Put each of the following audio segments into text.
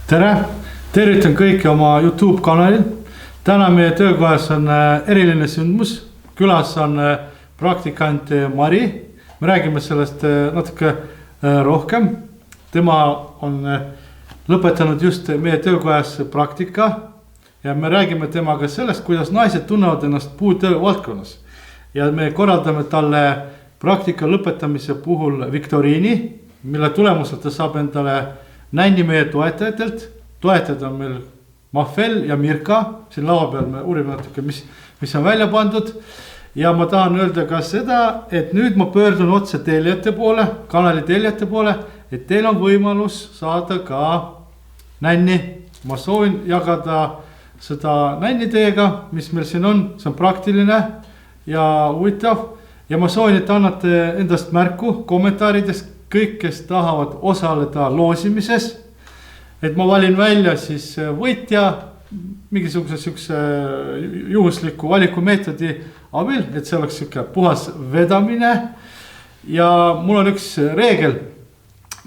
Tere! Tervitan kõiki oma YouTube kanalil. Täna meie töökohas on eriline sündmus. Külas on praktikant Mari. Me räägime sellest natuke rohkem. Tema on lõpetanud just meie töökohas praktika. Ja me räägime temaga sellest, kuidas naised tunnevad ennast puutöö valdkonnas. Ja me korraldame talle praktika lõpetamise puhul viktoriini, mille tulemusel ta saab endale nänni meie toetajatelt. Toetajad on meil Mahvel ja Mirka. Siin laua peal me uurime natuke, mis on välja pandud. Ja ma tahan öelda ka seda, et nüüd ma pöördun otse tellijate poole, kanali tellijate poole, et teil on võimalus saada ka nänni. Ma soovin jagada seda nänni teiega, mis meil siin on. See on praktiline ja huvitav. Ja ma soovin, et annate endast märku kommentaarides kõik, kes tahavad osaleda loosimises. Et ma valin välja siis võitja mingisuguse juhusliku valikumeetodi abil, et see oleks siuke puhas vedamine. Ja mul on üks reegel.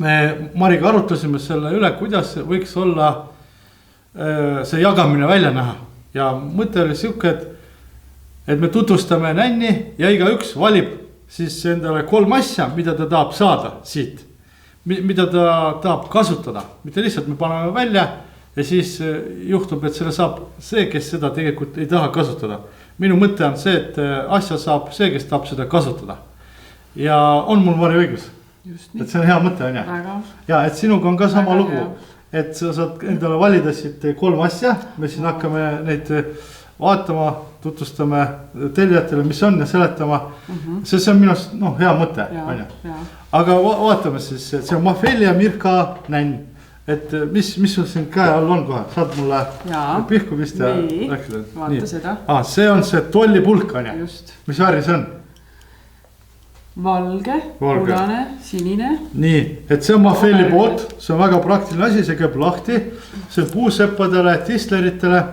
Me Mariga arutasime selle üle, kuidas võiks olla see jagamine välja näha. Ja mõte oli siuke, et me tutvustame nänni ja igaüks valib siis endale 3 asja, mida ta tahab saada siit. Mida ta tahab kasutada. Mitte lihtsalt me paneme välja ja siis juhtub, et selle saab see, kes seda tegelikult ei taha kasutada. Minu mõte on see, et asja saab see, kes tahab seda kasutada. Ja on mul Mari õigus. Et see on hea mõte, on ja? Ja, et sinuga on ka sama lugu. Et sa saad endale valida siit 3 asja. Me siin hakkame neid vaatama, tutvustame tellijatele, mis on ja seletama. See on minust hea mõte. Aga vaatame siis, et see on Mahvel ja Mirka nänn. Et mis sul siin käe all on kohe? Saad mulle pihku pista? Nii, vaata seda. See on see tollipulk, on ja? Mis värvi see on? Valge, punane, sinine. Nii, et see on Mahveli poolt. See on väga praktiline asi, see käib lahti. See on puuseppadele, tistleritele.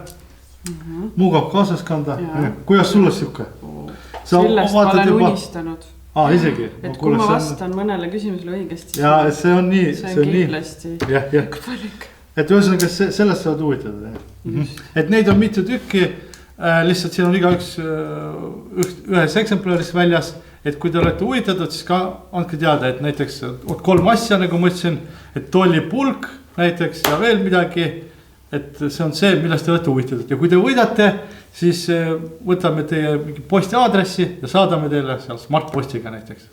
Mugav kaasas kanda. Kuidas sulle siuke? Sellest ma olen unistanud. Isegi. Et kui ma vastan mõnele küsimusele õigesti. Ja see on nii. See on kindlasti. Et ühesõnaga sellest saad huvitada. Et neid on mitu tükki. Lihtsalt siin on igaüks ühes eksemplaris väljas. Et kui te olete huvitatud, siis ka andke teada, et näiteks 3 asja, nagu ma ütlesin, et tollipulk näiteks ja veel midagi, et see on see, millest te olete huvitatud. Ja kui te võidate, siis võtame teie posti aadressi ja saadame teile seal smartpostiga näiteks.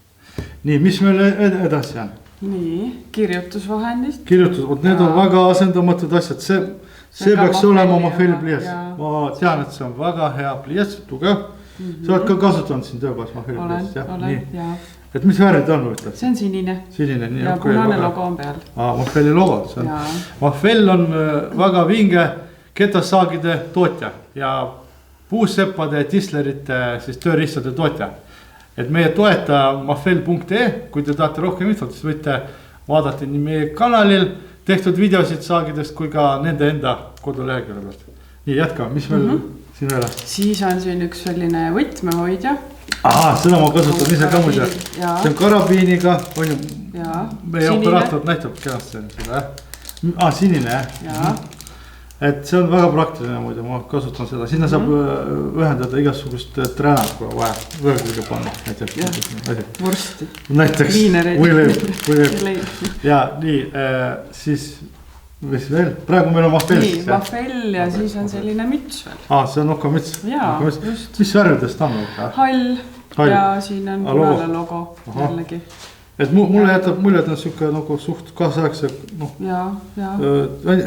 Nii, mis meil edasi on? Nii, kirjutusvahendist. Need on väga asendamatud asjad. See peaks olema Mahveli pliiats. Ma tean, et see on väga hea pliiats, tugev. Sa oled ka kasutanud siin töökohas Mahveli pliiats. Olen, jah. Et mis värvid on huvitav? See on sinine. Sinine, nii. Ja punane logo on peal. Mahveli logo. Mahvel on väga vinge ketasaagide tootja ja puusseppade ja tislerite siis tööriistade tootja. Et meie toeta mahvel.ee, kui te tahate rohkem infot, siis võite vaadata nii meie kanalil tehtud videosid saagidest kui ka nende enda kodulehekülje pealt. Nii, jätkame, mis meil siin veel on? Siis on siin üks selline võtmehoidja. Seda ma kasutan ise ka muide. See on karabiiniga. Meie operaator näitab kenast seda. Sinine, jah. Et see on väga praktiline muide, ma kasutan seda. Sinna saab ühendada igasugust tränad, kui on vaja. Võõrkülge panna. Vorsti. Näiteks. Ja nii, siis mis veel? Praegu meil on Mahvel. Nii, Mahvel ja siis on selline müts veel. See on oka müts. Jaa, just. Mis värvidest on? Hall ja siin on punane logo jällegi. Et mulle jätab mulje, et on siuke nagu suht kaasaegse.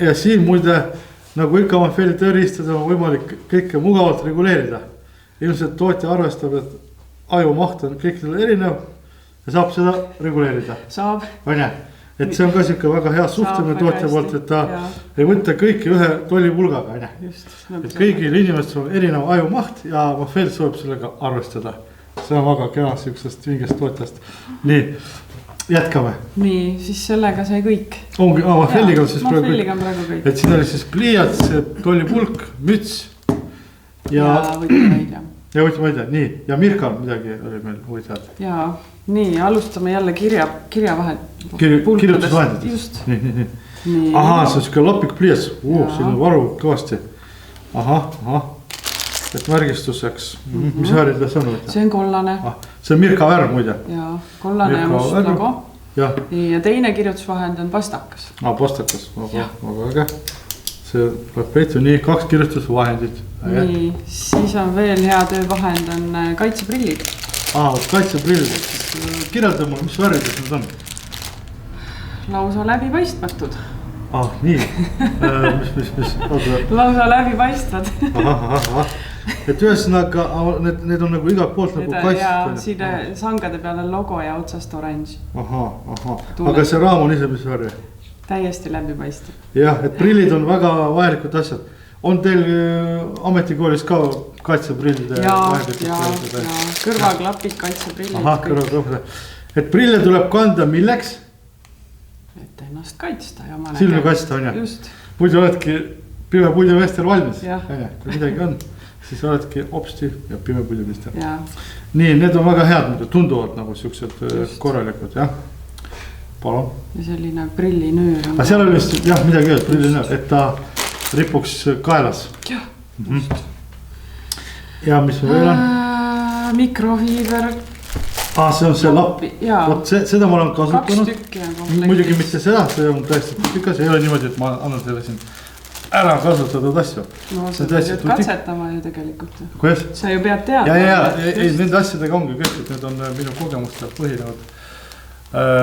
Ja siin muide, nagu ikka Mahveli tööriistad on võimalik kõike mugavalt reguleerida. Ilmselt tootja arvestab, et aju maht on kõikidel erinev ja saab seda reguleerida. Saab. Et see on ka siuke väga hea suhtumine tootja poolt, et ta ei võtta kõiki ühe tollipulgaga. Et kõigil inimestel on erinev aju maht ja Mahvel soovib sellega arvestada. See on väga kena siuksest vingest tootjast. Nii, jätkame. Nii, siis sellega sai kõik. Mahveliga on siis praegu kõik. Et siin oli siis pliiats, tollipulk, müts ja võtmehoidja. Ja võtmehoidja, nii. Ja Mirkal midagi oli meil huvitavad. Jaa. Nii, alustame jälle kirjavahel. Kirjutusvahendid. Just. Nii. Ahah, see on siuke lapik pliiats. Siin on varu kõvasti. Ahah. Et märgistuseks. Mis värvid see on? See on kollane. See on Mirka värv muide. Jaa, kollane ja must logo. Ja teine kirjutusvahend on pastakas. Pastakas, väga äge. See tuleb peitu, nii 2 kirjutusvahendid. Nii, siis on veel hea töövahend on kaitseprillid. Kaitseprillid. Kirjelda mul, mis värvides need on? Lausa läbipaistmatud. Nii. Mis? Lausa läbipaistvad. Et ühesõnaga, need on nagu igalt poolt nagu kaitstud. Ja siin sangade peale logo ja otsast oranž. Aga see raam on ise mis värvi? Täiesti läbipaistev. Jah, et prillid on väga vajalikud asjad. On teil ametikoolis ka kaitseprillide? Ja, kõrvaklapid, kaitseprillid. Kõrvaklapid. Et prille tuleb kanda milleks? Et ennast kaitsta. Silmi kaitsta on ja? Just. Muidu oledki pime puiduvester valmis. Kui midagi on, siis oledki opsti ja pime puiduvester. Nii, need on väga head, tunduvad nagu siuksed korralikud, jah. Palun. Ja selline prillinöör. Aga seal oli vist, jah, midagi öelda, prillinöör, et ta ripuks kaelas. Jah, just. Ja mis veel on? Mikrofiiber. See on see lapp. Seda ma olen kasutanud. 2 tükki on komplektis. Muidugi mitte seda, see on täiesti tutikas. Ei ole niimoodi, et ma annan teile siin ära kasutatud asju. No sa pead katsetama ju tegelikult. Kuidas? Sa ju pead teada. Ja, nende asjadega ongi kõik, et need on minu kogemuste põhinevad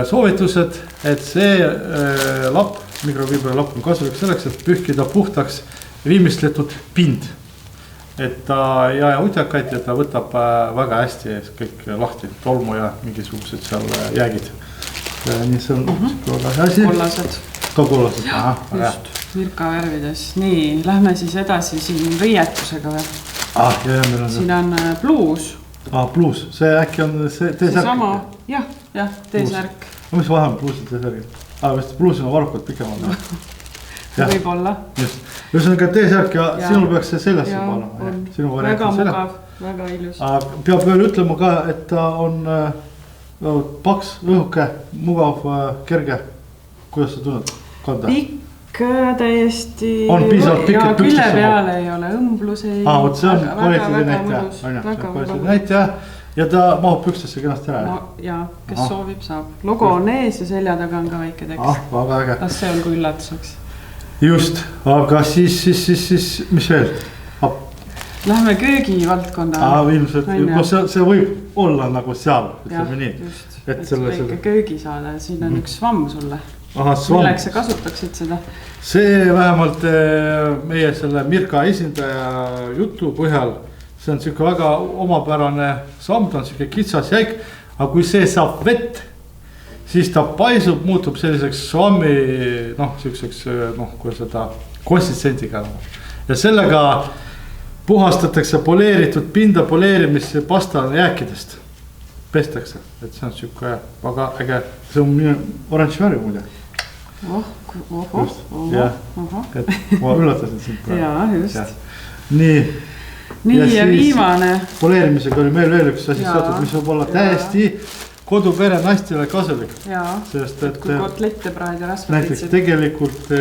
soovitused, et see lapp, mikrofiibri lapp on kasulik selleks, et pühkida puhtaks viimistletud pind. Et ta ei aja utjakaid ja ta võtab väga hästi kõik lahti, tolmu ja mingisugused seal jäägid. Nii see on väga hea asi. Kollased. Ka kollased, just, Mirka värvides. Nii, lähme siis edasi siin riietusega veel. Siin on bluus. Bluus, see äkki on see T-särk? Sama, jah, T-särk. Mis vahe on bluus ja T-särk? Vist bluusil on varrukad pikemad. Võib-olla. Just, ühesõnaga T-särk ja sinul peaks see seljasse panema. Väga mugav, väga ilus. Peab veel ütlema ka, et ta on paks, õhuke, mugav, kerge. Kuidas sa tunned kanda? Pikk, täiesti. On piisavalt pikk, et külle peale ei ole õmblusi. See on kvaliteedi näitaja. Ja ta mahub pükstesse kenast ära. Ja, kes soovib saab. Logo on ees ja selja taga on ka väike tekst. Väga äge. Kas see on kui üllatuseks? Just, aga siis, mis veel? Lähme köögi valdkonda. Ilmselt, see võib olla nagu seal, ütleme nii. Just, et väike köögi saada, siin on üks svamm sulle. Milleks sa kasutaksid seda? See vähemalt meie selle Mirka esindaja jutu põhjal, see on siuke väga omapärane samm, ta on siuke kitsas jäik, aga kui see saab vett, siis ta paisub, muutub selliseks svammi, siukseks, kui seda konsistentsiga. Ja sellega puhastatakse poleeritud pinda poleerimisse pasta jääkidest. Pestakse, et see on siuke väga äge, see on minu oranž värvi muide. Et ma üllatasin sind praegu. Jaa, just. Nii ja viimane. Poleerimisega oli meil veel üks asi saadud, mis võib olla täiesti kodupere naistele kasulik. Jaa, kui kotlette praed ja rasvad. Näiteks tegelikult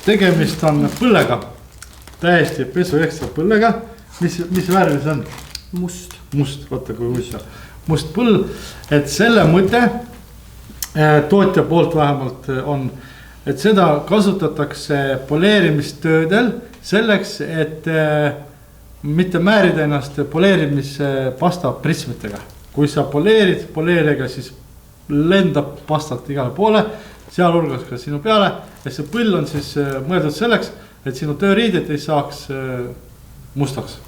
tegemist on põllega. Täiesti pesu ekstra põllega. Mis värvi see on? Must. Must, vaata kui huvitav. Must põll, et selle mõte tootja poolt vähemalt on, et seda kasutatakse poleerimistöödel selleks, et mitte määrida ennast poleerimise pasta prismitega. Kui sa poleerid poleeriga, siis lendab pastat igale poole, sealhulgas ka sinu peale. Ja see põll on siis mõeldud selleks, et sinu tööriidet ei saaks mustaks.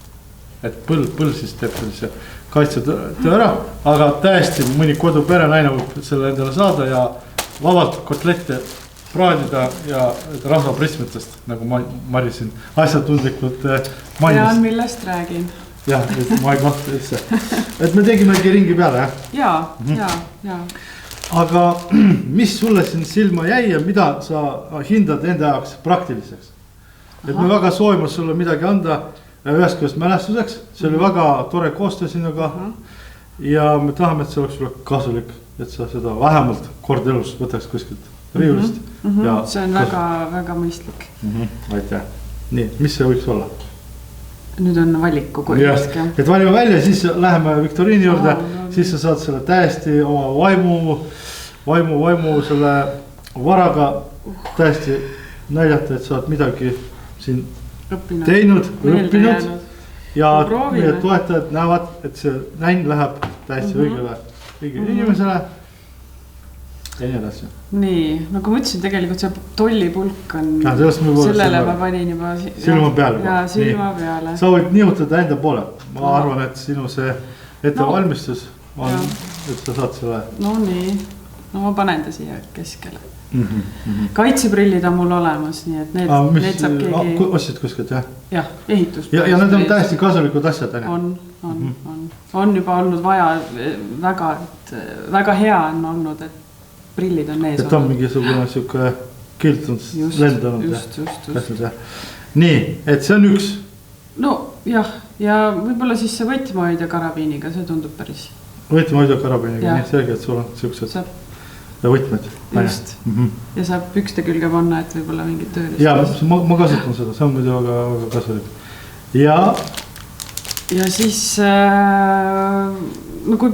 Et põll siis teeb sellise kaitsetöö ära, aga täiesti mõni kodupere naine võib selle endale saada ja vabalt kotlette praadida ja rasvaprismitest, nagu Mari siin asjatundlikult mainis. Ja millest räägin. Jah, ma ei kahta üldse. Et me tegimegi ringi peale, jah? Jaa. Aga mis sulle siin silma jäi ja mida sa hindad enda jaoks praktiliseks? Et me väga soovime sulle midagi anda ühest küljest mälestuseks, see oli väga tore koostöö sinuga ja me tahame, et see oleks sulle kasulik, et sa seda vähemalt kord elus võtaks kuskilt. riiulist. See on väga mõistlik. Aitäh. Nii, mis see võiks olla? Nüüd on valiku korjast. Et valime välja, siis läheme viktoriini juurde, siis sa saad selle täiesti oma vaimu selle varaga täiesti näidata, et sa oled midagi siin teinud, õppinud ja meie toetajad näevad, et see näin läheb täiesti õigele inimesele ja nii edasi. Nii, nagu ma ütlesin, tegelikult see tollipulk on, sellele ma panin juba silma peale. Ja silma peale. Sa võid nihutada enda poole. Ma arvan, et sinu see ettevalmistus on, et sa saad selle. No nii, no ma panen ta siia keskele. Kaitseprillid on mul olemas, nii et need saab keegi. Ostsid kuskilt, jah? Jah, ehitus. Ja need on täiesti kasulikud asjad. On juba olnud vaja, väga hea on olnud, et prillid on ees. Et on mingisugune siuke kiltunud lendanud. Just. Nii, et see on üks. No jah, ja võib-olla siis see võtmehoidja karabiiniga, see tundub päris. Võtmehoidja karabiiniga, nii selge, et sul on siuksed võtmed. Just, ja saab pükste külge panna, et võib-olla mingid tööriist. Ja ma kasutan seda, see on muidu väga kasulik. Ja siis, no kui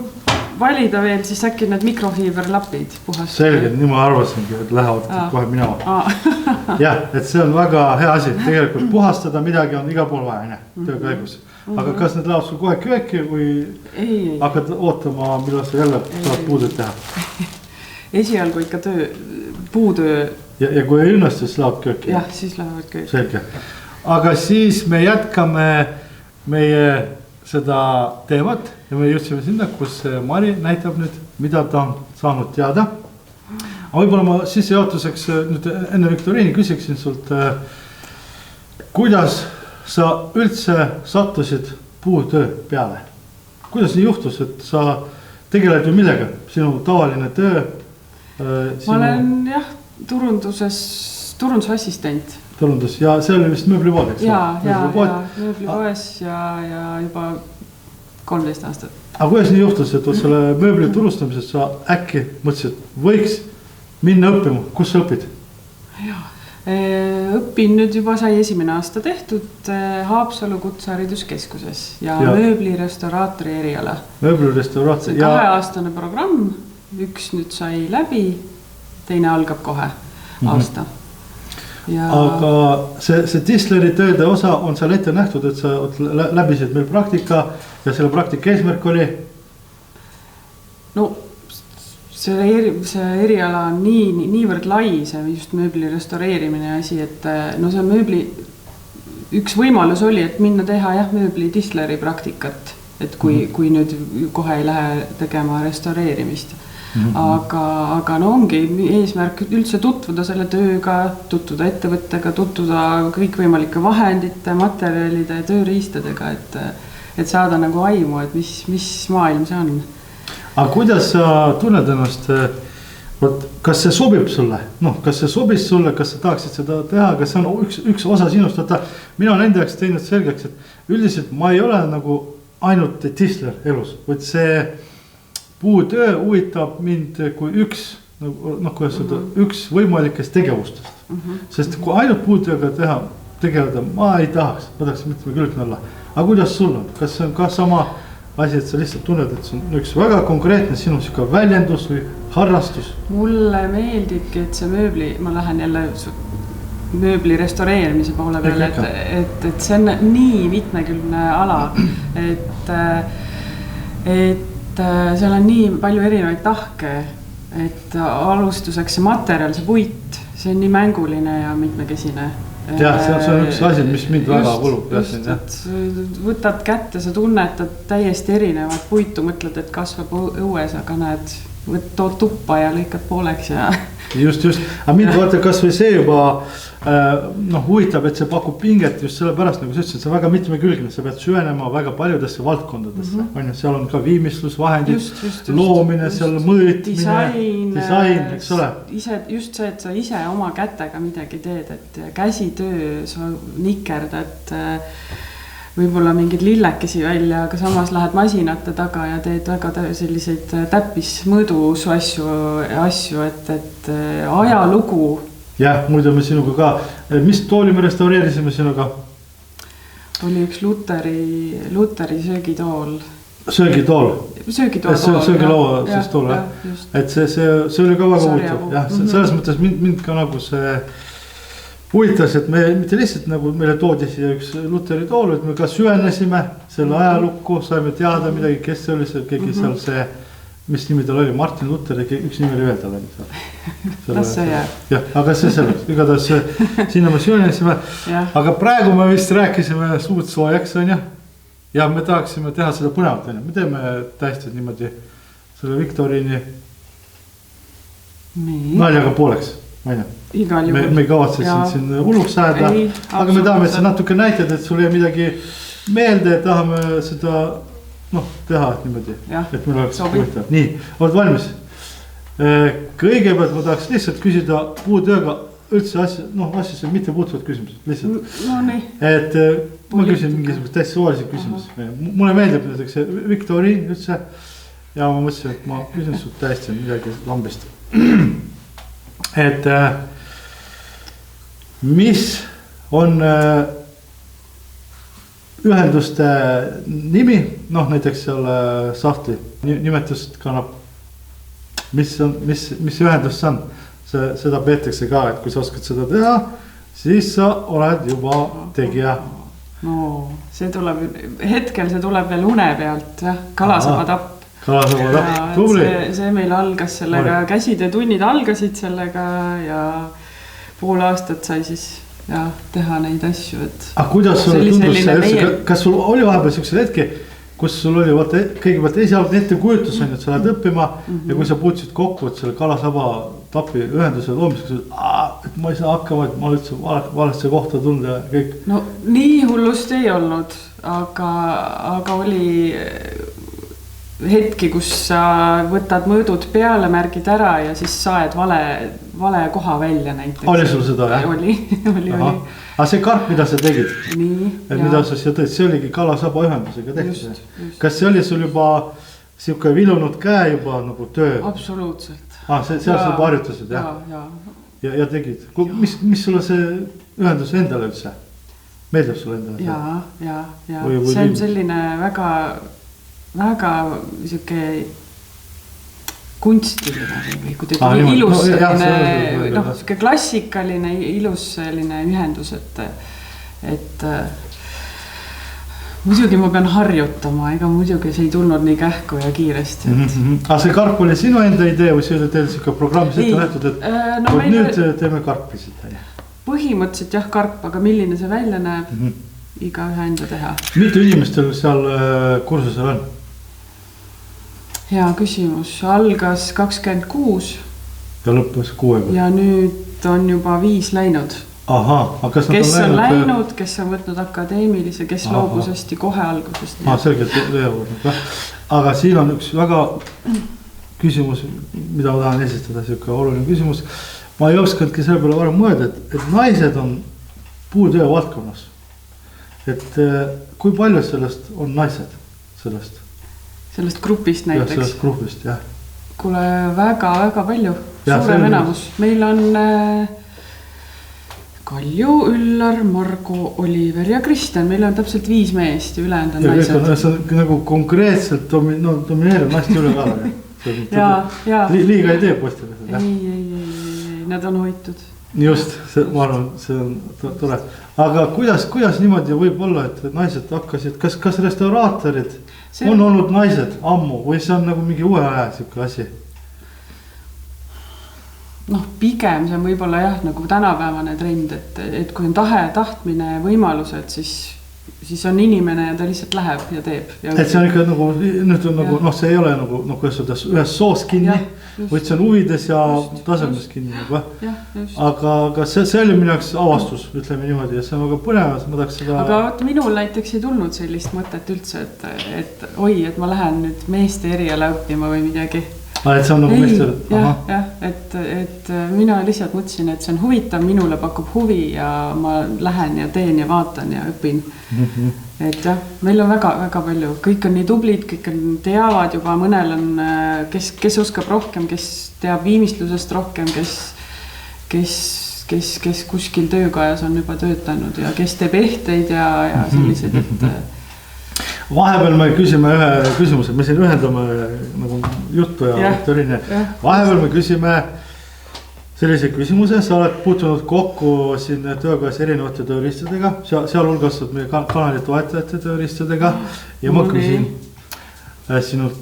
valida veel, siis äkki need mikrofiiberlapid puhast. Selge, nii ma arvasingi, et lähevad kohe minema. Jah, et see on väga hea asi, tegelikult puhastada midagi on igal pool vaja, töö käigus. Aga kas need lähevad sul kohe kööki või hakkad ootama, millal sa jälle saad puutööd teha? Esialgu ikka puutöö. Ja kui ei õnnestu, siis lähevad kööki? Jah, siis lähevad kööki. Selge. Aga siis me jätkame meie seda teemat ja me jõudsime sinna, kus Mari näitab nüüd, mida ta on saanud teada. Aga võib-olla ma sissejuhatuseks nüüd enne viktoriini küsiksin sult, kuidas sa üldse sattusid puutöö peale? Kuidas nii juhtus, et sa tegeled ju millega? Sinu tavaline töö? Ma olen jah, turundusassistent. Turundus ja see oli vist mööblipood, eks? Ja mööblipoes ja juba 13 aastat. Aga kuidas nii juhtus, et selle mööbli turustamisest sa äkki mõtlesid, võiks minna õppima, kus sa õpid? Õpin nüüd juba sai esimene aasta tehtud Haapsalu Kutsehariduskeskuses ja mööblirestauraatori eriala. Mööblirestauraatori. 2-aastane programm, üks nüüd sai läbi, teine algab kohe aasta. Aga see Tisleri tööde osa on seal ette nähtud, et sa läbisid meil praktika ja selle praktika eesmärk oli? No see eriala on niivõrd lai, see just mööbli restaureerimine asi, et no see mööbli üks võimalus oli, et minna teha mööbli Tisleri praktikat, et kui nüüd kohe ei lähe tegema restaureerimist. Aga no ongi eesmärk üldse tutvuda selle tööga, tutvuda ettevõttega, tutvuda kõikvõimalike vahendite, materjalide, tööriistadega, et saada nagu aimu, et mis maailm see on. Aga kuidas sa tunned ennast, kas see sobib sulle? Kas see sobis sulle, kas sa tahaksid seda teha, kas see on üks osa sinust, mina olen enda jaoks teinud selgeks, et üldiselt ma ei ole nagu ainult Tisler elus, vaid see puutöö huvitab mind kui üks võimalikest tegevustest. Sest kui ainult puutööga tegeleda, ma ei tahaks, ma tahaks mitmekülgne olla. Aga kuidas sul on? Kas see on ka sama asi, et sa lihtsalt tunned, et see on üks väga konkreetne sinu väljendus või harrastus? Mulle meeldibki, et see mööbli, ma lähen jälle mööbli restaureerimise poole peale, et see on nii mitmekülgne ala, et seal on nii palju erinevaid tahke, et alustuseks see materjal, see puit, see on nii mänguline ja mitmekesine. Jah, see on üks asi, mis mind väga kulub. Võtad kätte, sa tunnetad täiesti erinevat puitu, mõtled, et kasvab õues, aga näed, tood tuppa ja lõikad pooleks ja... Just. Aga mind vaata, kas või see juba huvitab, et see pakub pinget just selle pärast, nagu sa ütlesid, see on väga mitmekülgne, sa pead süvenema väga paljudesse valdkondadesse. Seal on ka viimistlusvahendid, loomine, seal mõõtmine, disain, eks ole. Just see, et sa ise oma kätega midagi teed, et käsitöö, sa nikerdad, võib-olla mingid lillekesi välja, aga samas lähed masinate taga ja teed väga selliseid täppismõõdus asju, et ajalugu. Jah, muidu me sinuga ka. Mis tooli me restaureerisime sinuga? Oli üks Luteri söögitool. Söögitool? Söögilaua siis tool, jah. Et see oli ka väga huvitav. Jah, selles mõttes mind ka nagu see huvitav, et me mitte lihtsalt nagu meile toodi siia üks Luteri tool, et me ka süvenesime selle ajalukku, saime teada midagi, kes see oli see, keegi seal see, mis nimi tal oli, Martin Luther, üks nimi oli veel tal oli. Las see jääb. Jah, aga see selleks, igatahes sinna me süvenesime, aga praegu me vist rääkisime suud soojaks, on ja? Ja me tahaksime teha seda põnevat, on ja? Me teeme täiesti niimoodi selle Viktoriini naljaga pooleks, on ja? Igal juhul. Me kavatsesin siin hulluks ajada, aga me tahame, et sa natuke näitad, et sul ei midagi meelde, tahame seda teha niimoodi, et meil oleks huvitav. Nii, oled valmis? Kõigepealt ma tahaks lihtsalt küsida puutööga üldse asjasse mitte puutuvad küsimused, lihtsalt. No nii. Et ma küsin mingisugust täitsa suvalisi küsimus. Mulle meeldib näiteks Viktoriin üldse ja ma mõtlesin, et ma küsin sult täiesti midagi lambist. Et mis on ühenduste nimi, näiteks seal sahtli nimetust kannab, mis ühendus see on, seda peetakse ka, et kui sa oskad seda teha, siis sa oled juba tegija. No see tuleb veel une pealt, Kalasaba tapp. Kalasaba tapp, tubli. See meil algas sellega, käsitöötunnid algasid sellega ja pool aastat sai siis teha neid asju, et. Aga kuidas sulle tundus see üldse, kas sul oli vahepeal sellised hetki, kus sul oli kõigepealt esialgne ettekujutus on, et sa lähed õppima ja kui sa puutusid kokku, et selle Kalasaba tapi ühenduse loomiseks, et ma ei saa hakkama, et ma üldse valesse kohta tulnud ja kõik. No nii hullust ei olnud, aga oli hetki, kus sa võtad mõõdud peale, märgid ära ja siis saed vale koha välja näiteks. Oli sul seda, jah? Oli. Aga see karp, mida sa tegid, mida sa siia tõid, see oligi Kalasaba ühendusega tehtud. Kas see oli sul juba siuke vilunud käe juba nagu töö? Absoluutselt. Seal sa juba harjutasid, jah? Ja tegid. Mis sulle see ühendus endale üldse? Meeldib sulle endale? Ja. See on selline väga siuke kunstiline või kuidagi ilus selline, siuke klassikaline, ilus selline ühendus, et muidugi ma pean harjutama, ega muidugi see ei tulnud nii kähku ja kiiresti. Aga see karp oli sinu enda idee või see oli teil siuke programmis ette nähtud, et nüüd teeme karpi seda? Põhimõtteliselt jah karp, aga milline see välja näeb, iga ühe enda teha. Mitu inimestel seal kursusel on? Hea küsimus, algas 26. Ja lõppes 6. Ja nüüd on juba 5 läinud. Aha, aga kas nad kes on läinud, kes on võtnud akadeemilise, kes loobus hästi kohe algusest. Selgelt leevad. Aga siin on üks väga küsimus, mida ma tahan esitada, siuke oluline küsimus. Ma ei oskanudki selle peale varem mõelda, et naised on puutöö valdkonnas. Et kui palju sellest on naised sellest? Sellest grupist näiteks. Ja sellest grupist, jah. Kuule, väga palju, suurem enamus. Meil on Kalju, Üllar, Margo, Oliver ja Kristjan. Meil on täpselt 5 meest ja ülejäänud on naised. See on nagu konkreetselt domineeriv naiste üle ka. Ja. Liiga ei tee postile seda. Ei, nad on hoitud. Just, ma arvan, see on tore. Aga kuidas niimoodi võib olla, et naised hakkasid, kas restauraatorid on olnud naised ammu või see on nagu mingi uue aja siuke asi? Pigem see on võib-olla jah, nagu tänapäevane trend, et kui on tahtmine võimalused, siis on inimene ja ta lihtsalt läheb ja teeb. Et see on ikka nagu, nüüd on nagu, see ei ole nagu, kuidas öelda, ühes soos kinni, vaid see on huvides ja tasemes kinni. Aga see oli minu jaoks avastus, ütleme niimoodi, ja see on väga põnev, ma tahaks seda. Aga minul näiteks ei tulnud sellist mõtet üldse, et oi, et ma lähen nüüd meeste eriala õppima või midagi. Et see on nagu meestel. Jah, et mina lihtsalt mõtlesin, et see on huvitav, minule pakub huvi ja ma lähen ja teen ja vaatan ja õpin. Et jah, meil on väga palju, kõik on nii tublid, kõik on teavad juba, mõnel on, kes oskab rohkem, kes teab viimistlusest rohkem, kes kuskil töökojas on juba töötanud ja kes teeb ehteid ja sellised, et vahepeal me küsime ühe küsimuse, me siin ühendame nagu juttu ja Viktoriine. Vahepeal me küsime sellise küsimuse, sa oled puutunud kokku siin töökojas erinevate tööriistadega, sealhulgas meie kanali toetajate tööriistadega ja ma küsin sinult,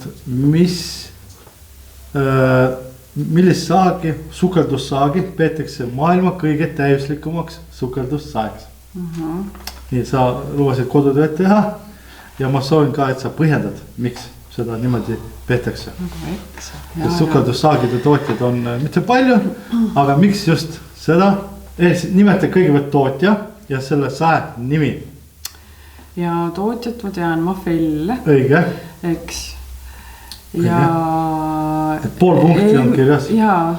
millist saagi, sukeldussaagi peetakse maailma kõige täiuslikumaks sukeldussaeks. Nii sa lubasid kodutööd teha ja ma soovin ka, et sa põhjendad, miks seda niimoodi peetakse. Sukeldussaagide tootjad on mitte palju, aga miks just seda? Nimeta kõigepealt tootja ja selle sae nimi. Ja tootjat ma tean, Mafell. Õige. Eks. Ja pool punkti on kirjas. Ja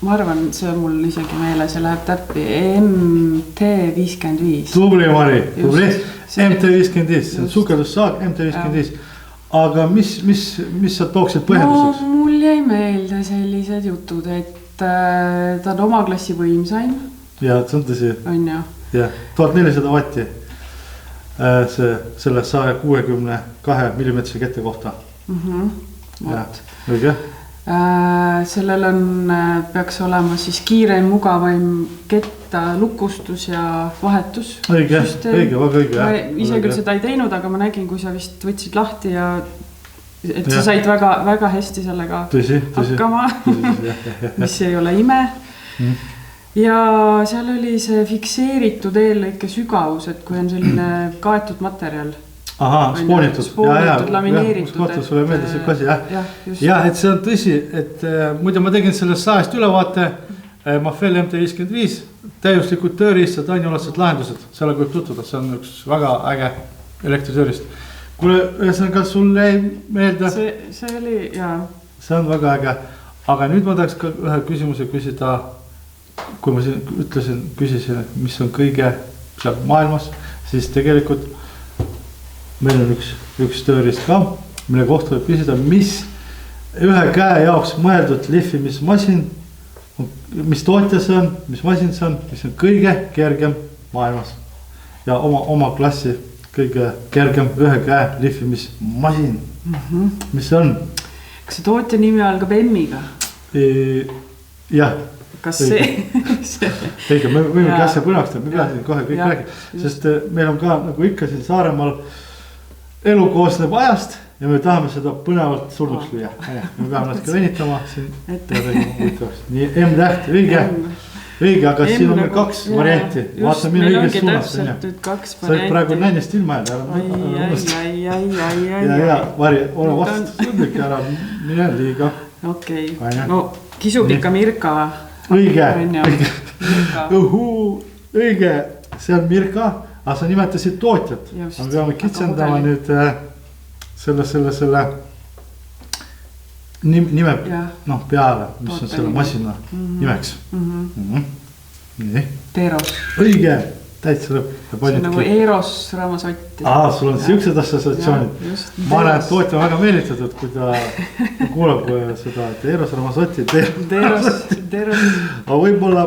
ma arvan, see on mul isegi meeles ja läheb täppi MT55. Tubli, Mari, tubli. MT55, see on sukeldussaag MT55. Aga mis sa tooksid põhjenduseks? No mul jäi meelde sellised jutud, et ta on oma klassi võimsaim. Ja, see on tõsi. On ju. Ja, 1400 vatti selle 162 mm kette kohta. Ja, õige. Sellel on, peaks olema siis kiireim, mugavaim ketta lukustus ja vahetus. Õige, väga õige. Ma ise küll seda ei teinud, aga ma nägin, kui sa vist võtsid lahti ja et sa said väga hästi sellega hakkama, mis ei ole ime. Ja seal oli see fikseeritud eellõike sügavus, et kui on selline kaetud materjal. Aha, spoonitud, lamineeritud. Kohtus sulle meeldis see kasi, jah. Et see on tõsi, et muide ma tegin sellest saest ülevaate Mafell MT55, täiuslikud tööriistad, ainulased lahendused, selle võib tutvuda, see on üks väga äge elektritöörist. Kuule, ühesõnaga sul jäi meelde? See oli, jaa. See on väga äge, aga nüüd ma tahaks ka ühe küsimuse küsida, kui ma siin küsisin, mis on kõige seal maailmas, siis tegelikult meil on üks tööriist ka, mille kohta võib küsida, mis ühe käe jaoks mõeldud lihvimismasin, mis tootja see on, mis masin see on, mis on kõige kergem maailmas ja oma klassi kõige kergem ühe käe lihvimismasin. Mis see on? Kas see tootja nimi algab M-iga? Jah. Kas see? Õige, me võime kässe põnaks, me peasin kohe kõik räägid, sest meil on ka nagu ikka siin Saaremaal elu koosneb ajast ja me tahame seda põnevalt surnuks lüüa. Me peame natuke venitama siin. Nii, M-täht, õige, aga siin on meil kaks varianti. Vaata, minu õiges suunas. Sa oled praegu näinest ilma ja Vari, ole vastulik ära, mine liiga. Okei, no kisub ikka Mirka. Õige, õige, see on Mirka. Aga sa nimetasid tootjat, me peame kitsendama nüüd selle nime peale, mis on selle masina nimeks. Nii. Teros. Õige, täitsa lõpp. See on nagu Eros Ramazotti. Sul on siuksed assosiatsioonid. Ma olen, et tootja on väga meelitatud, kui ta kuulab seda, et Eros Ramazotti. Teros. Aga võib-olla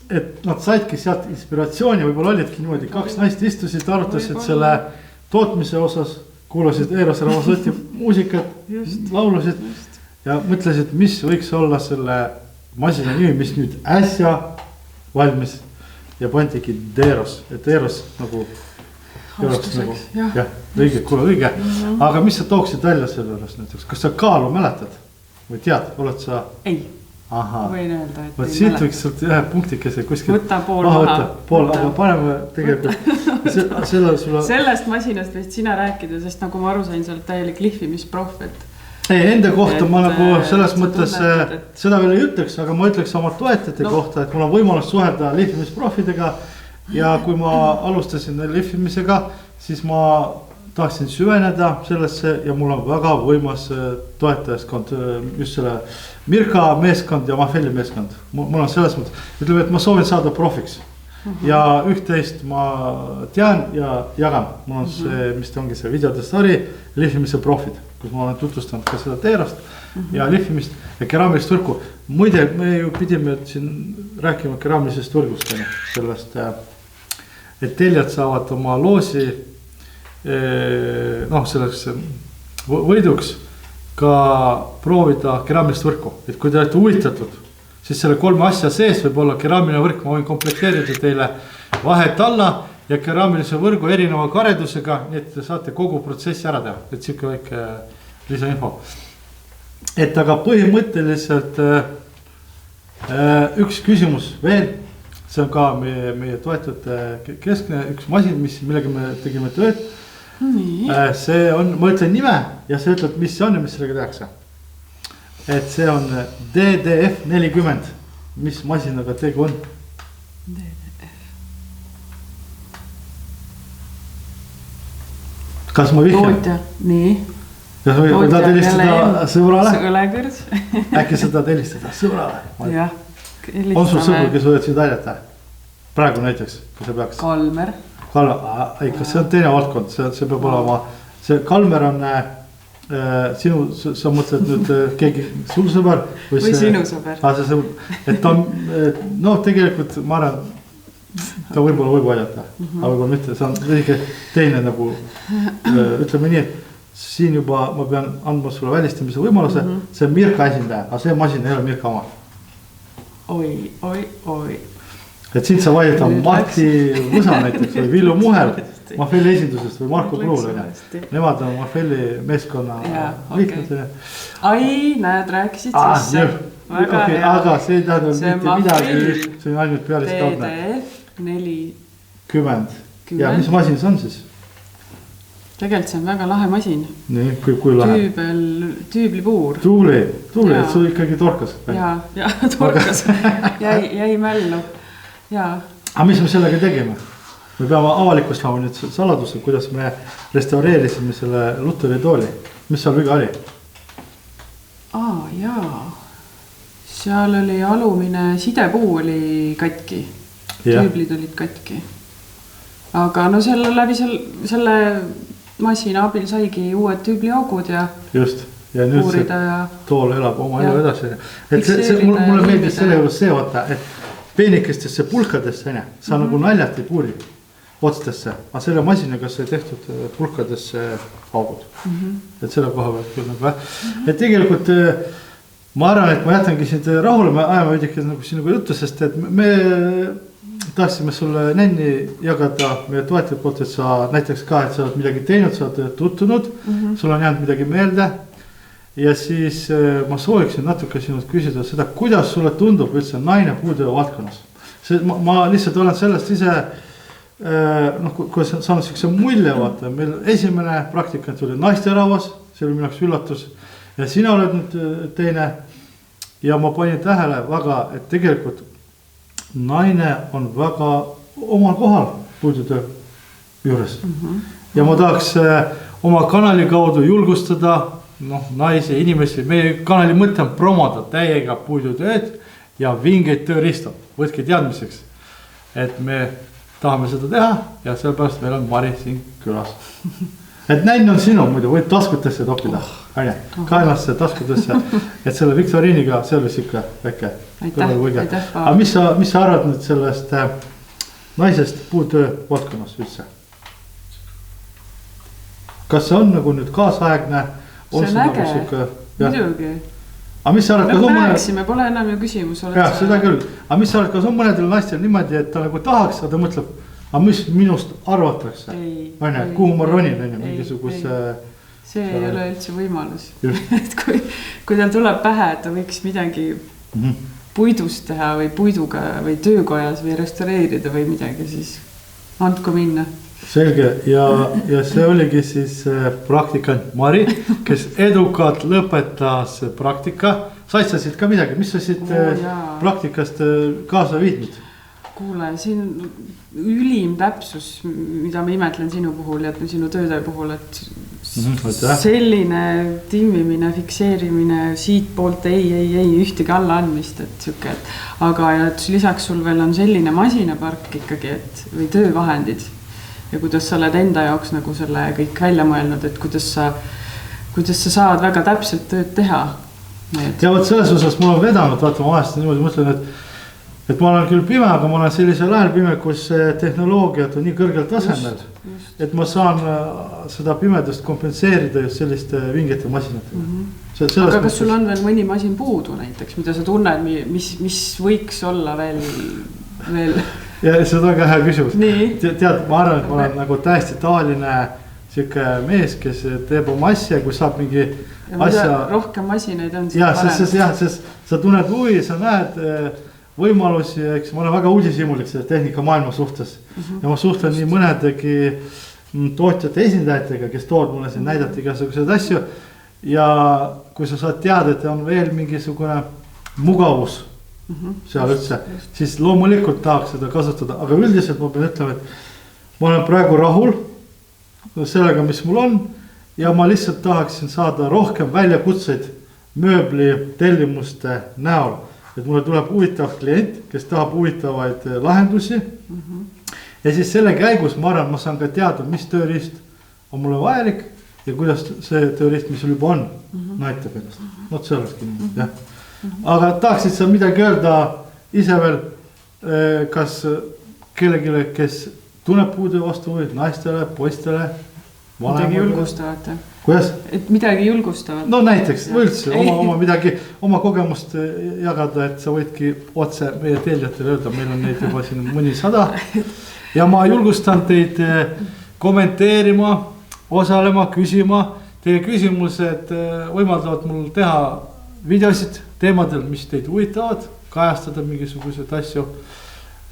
et nad saidki sealt inspiratsiooni, võib-olla olidki niimoodi, kaks naist istusid, arutasid selle tootmise osas, kuulasid Eros Ramazotti muusikat, laulusid ja mõtlesid, mis võiks olla selle masina nimi, mis nüüd äsja valmis ja pandigi Teros, et Teros nagu jah, õige, kuule õige, aga mis sa tooksid välja selle juures näiteks, kas sa kaalu mäletad või tead, oled sa? Ei. Aha, võin öelda, et võt siit võiks sealt ühe punktikese kuskil võtta pool maha, aga paneme tegelikult sellest masinast võid sina rääkida, sest nagu ma aru sain, sa oled täielik lihvimisproff, et ei, enda kohta ma nagu selles mõttes seda veel ei ütleks, aga ma ütleks oma toetajate kohta, et mul on võimalus suhelda lihvimisproffidega ja kui ma alustasin lihvimisega, siis ma tahtsin süveneda sellesse ja mul on väga võimas toetajaskond, just selle Mirka meeskond ja Mafelli meeskond. Mul on selles mõttes, ütleme, et ma soovin saada profiks. Ja üht-teist ma tean ja jagan. Mul on see, mis ongi see videode story, lihvimise profid, kus ma olen tutvustanud ka seda teerast ja lihvimist ja keraamilist võrku. Muide, me ju pidime siin rääkima keraamilisest võrgust, sellest, et teljad saavad oma loosi selleks võiduks ka proovida keraamilist võrku. Et kui te olete huvitatud, siis selle 3 asja sees võib olla keraamiline võrk, ma võin komplekteerida teile vahet alla ja keraamilise võrgu erineva karedusega, nii et te saate kogu protsessi ära teha, et siuke väike lisainfo. Et aga põhimõtteliselt üks küsimus veel, see on ka meie toetajate keskne üks masin, millega me tegime tööd. See on, ma ütlen nime ja see ütleb, mis see on ja mis sellega tehakse. Et see on DDF40, mis masinaga tegu on? DDF. Kas ma vihjan? Tootja, nii. Kas ma tahad helistada sõbrale? Sõlekõrd. Äkki sa tahad helistada sõbrale? Jah. On sul sõbr, kes võivad sind aidata? Praegu näiteks, kui sa peaks. Kalmer. Ikka see on teine valdkond, see peab olema. See Kalmer on sinu, sa mõtled nüüd keegi sul sõber või sinu sõber. Et ta on, tegelikult ma arvan, ta võib-olla võib aidata, aga võib-olla mitte, see on õige teine nagu, ütleme nii, et siin juba ma pean andma sulle välistamise võimaluse, see on Mirka esindaja, aga see masin ei ole Mirka oma. Oi. Et siin sa vaidata Marti Võsa näiteks või Villu Muhel Mafelli esindusest või Marko Kruul. Nemad on Mafelli meeskonna liikmed. Ai, näed, rääkisid sisse. Väga hea. Aga see ei tähendab mitte midagi, see on ainult pealist kaudne. DDF40. Ja mis masin see on siis? Tegelikult see on väga lahe masin. Nii, kui lahe? Tüüblipuur. Tuuli, et sul ikkagi torkas. Ja, torkas. Jäi mällu. Aga mis me sellega tegime? Me peame avalikustama nüüd saladuse, kuidas me restaureerisime selle Lutheri tooli. Mis seal viga oli? Seal oli alumine sidepuu oli katki. Tüüblid olid katki. Aga selle masina abil saigi uued tüübliaugud ja just. Ja nüüd uurida see tool elab oma elu edasi. Et mulle meeldis selle juures see vaata, et peenikestesse pulkadesse, sa nagu naljalt ei puuri otstesse, aga selle masinaga sai tehtud pulkadesse augud. Et selle koha pealt küll nagu et tegelikult ma arvan, et ma jätangi sind rahule, me ajame veidike nagu sinuga juttu, sest et me tahtsime sulle nänni jagada meie toetajate poolt, et sa näiteks ka, et sa oled midagi teinud, sa oled tuttunud, sul on jäänud midagi meelde. Ja siis ma sooviksin natuke sinult küsida seda, kuidas sulle tundub üldse naine puutöö valdkonnas. Ma lihtsalt olen sellest ise, kui saanud siukse mulje vaata, meil esimene praktikant oli naisterahvas, see oli minaks üllatus ja sina oled nüüd teine ja ma panin tähele väga, et tegelikult naine on väga omal kohal puutöö juures ja ma tahaks oma kanali kaudu julgustada naisi, inimesi, meie kanali mõte on promoda täiega puidutööd ja vingeid tööriistad. Võtke teadmiseks, et me tahame seda teha ja sellepärast meil on Mari siin külas. Et näin on sinu muidu, võid taskutesse topida, kaelasse taskutesse, et selle viktoriiniga see oli siuke väike. Aitäh. Aga mis sa arvad nüüd sellest naisest puutöö valdkonnas üldse? Kas see on nagu nüüd kaasaegne? See on äge, muidugi. Aga mis sa arvad, kas on mõned... Pole enam ju küsimus. Jah, seda küll. Aga mis sa arvad, kas on mõnedel naistel niimoodi, et ta nagu tahaks, aga ta mõtleb, aga mis minust arvatakse? Kuhu ma ronin, mingisuguse... See ei ole üldse võimalus. Et kui tal tuleb pähe, et ta võiks midagi puidust teha või puiduga või töökojas või restaureerida või midagi, siis andku minna. Selge ja see oligi siis praktikant Mari, kes edukalt lõpetas praktika. Saitsasid ka midagi, mis sa siit praktikast kaasa viidnud? kuule, siin ülim täpsus, mida ma imetlen sinu puhul ja sinu tööde puhul, et selline timmimine, fikseerimine, siit poolt ei, ühtegi alla andmist, et siuke, aga et lisaks sul veel on selline masinapark ikkagi, et või töövahendid ja kuidas sa oled enda jaoks nagu selle kõik välja mõelnud, et kuidas sa saad väga täpselt tööd teha. Ja võt selles osas mul on vedanud, vaata ma vahest niimoodi mõtlen, et ma olen küll pime, aga ma olen sellisel ajal pime, kus tehnoloogiad on nii kõrgel tasemel, et ma saan seda pimedust kompenseerida just selliste vingete masinatega. Aga kas sul on veel mõni masin puudu näiteks, mida sa tunned, mis võiks olla veel? Ja see on väga hea küsimus. Tead, ma arvan, et ma olen nagu täiesti tavaline siuke mees, kes teeb oma asja, kui saab mingi asja. Rohkem masinaid on. Sest sa tunned huvi, sa näed võimalusi, eks ma olen väga uudishimulik selle tehnika maailma suhtes ja ma suhtlen nii mõnedegi tootjate esindajatega, kes tood mulle siin näidati igasuguseid asju ja kui sa saad teada, et on veel mingisugune mugavus seal üldse, siis loomulikult tahaks seda kasutada, aga üldiselt ma pean ütlema, et ma olen praegu rahul sellega, mis mul on ja ma lihtsalt tahaksin saada rohkem väljakutseid mööbli tellimuste näol. Et mulle tuleb huvitav klient, kes tahab huvitavaid lahendusi ja siis selle käigus ma arvan, ma saan ka teada, mis tööriist on mulle vajalik ja kuidas see tööriist, mis sul juba on, näitab ennast. Not see olekski nii, jah. Aga tahaksid sa midagi öelda ise veel, kas kellegile, kes tunneb puude vastu või naistele, poistele, midagi julgustavat. Kuidas? Et midagi julgustavat. No näiteks üldse oma midagi, oma kogemust jagada, et sa võidki otse meie teeljatele öelda, meil on neid juba siin mõni 100 ja ma julgustan teid kommenteerima, osalema, küsima. Teie küsimused võimaldavad mul teha videosid teemadel, mis teid huvitavad, kajastada mingisugused asju,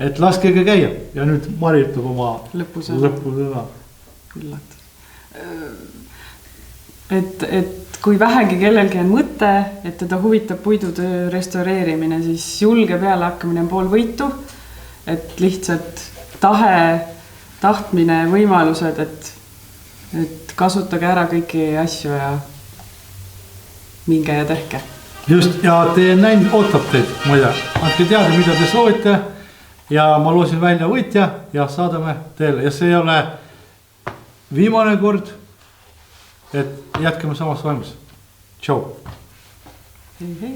et laskege käia ja nüüd Mari ütleb oma lõpusõna. Üllatus. Et kui vähegi kellelgi on mõte, et teda huvitab puidutöö restaureerimine, siis julge peale hakkamine on pool võitu, et lihtsalt tahtmine, võimalused, et kasutage ära kõiki asju ja minge ja tehke. Just, ja teie näin ootab teid, muide, andke teada, mida te soovite ja ma loosin välja võitja ja saadame teile ja see ei ole viimane kord, et jätkame samas vaimus. Tšau. Hei.